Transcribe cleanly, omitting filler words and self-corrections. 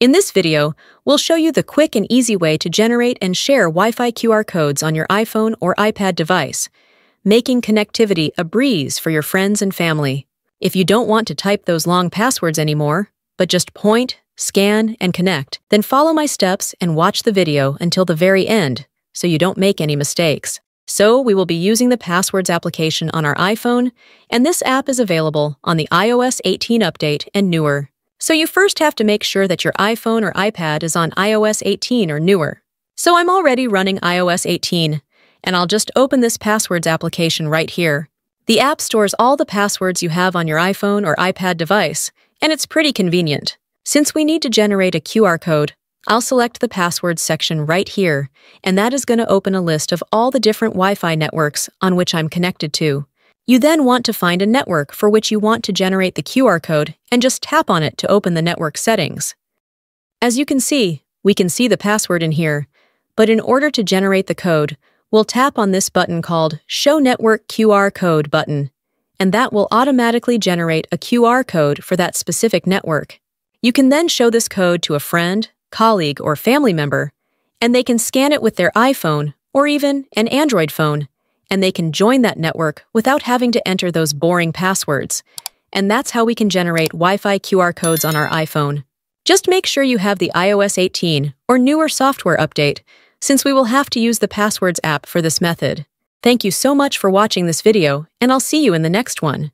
In this video, we'll show you the quick and easy way to generate and share Wi-Fi QR codes on your iPhone or iPad device, making connectivity a breeze for your friends and family. If you don't want to type those long passwords anymore, but just point, scan, and connect, then follow my steps and watch the video until the very end so you don't make any mistakes. So we will be using the Passwords application on our iPhone, and this app is available on the iOS 18 update and newer. So you first have to make sure that your iPhone or iPad is on iOS 18 or newer. So I'm already running iOS 18, and I'll just open this Passwords application right here. The app stores all the passwords you have on your iPhone or iPad device, and it's pretty convenient. Since we need to generate a QR code, I'll select the Passwords section right here, and that is going to open a list of all the different Wi-Fi networks on which I'm connected to. You then want to find a network for which you want to generate the QR code and just tap on it to open the network settings. As you can see, we can see the password in here, but in order to generate the code, we'll tap on this button called Show Network QR Code button, and that will automatically generate a QR code for that specific network. You can then show this code to a friend, colleague, or family member, and they can scan it with their iPhone or even an Android phone, and they can join that network without having to enter those boring passwords. And that's how we can generate Wi-Fi QR codes on our iPhone. Just make sure you have the iOS 18 or newer software update, since we will have to use the Passwords app for this method. Thank you so much for watching this video, and I'll see you in the next one.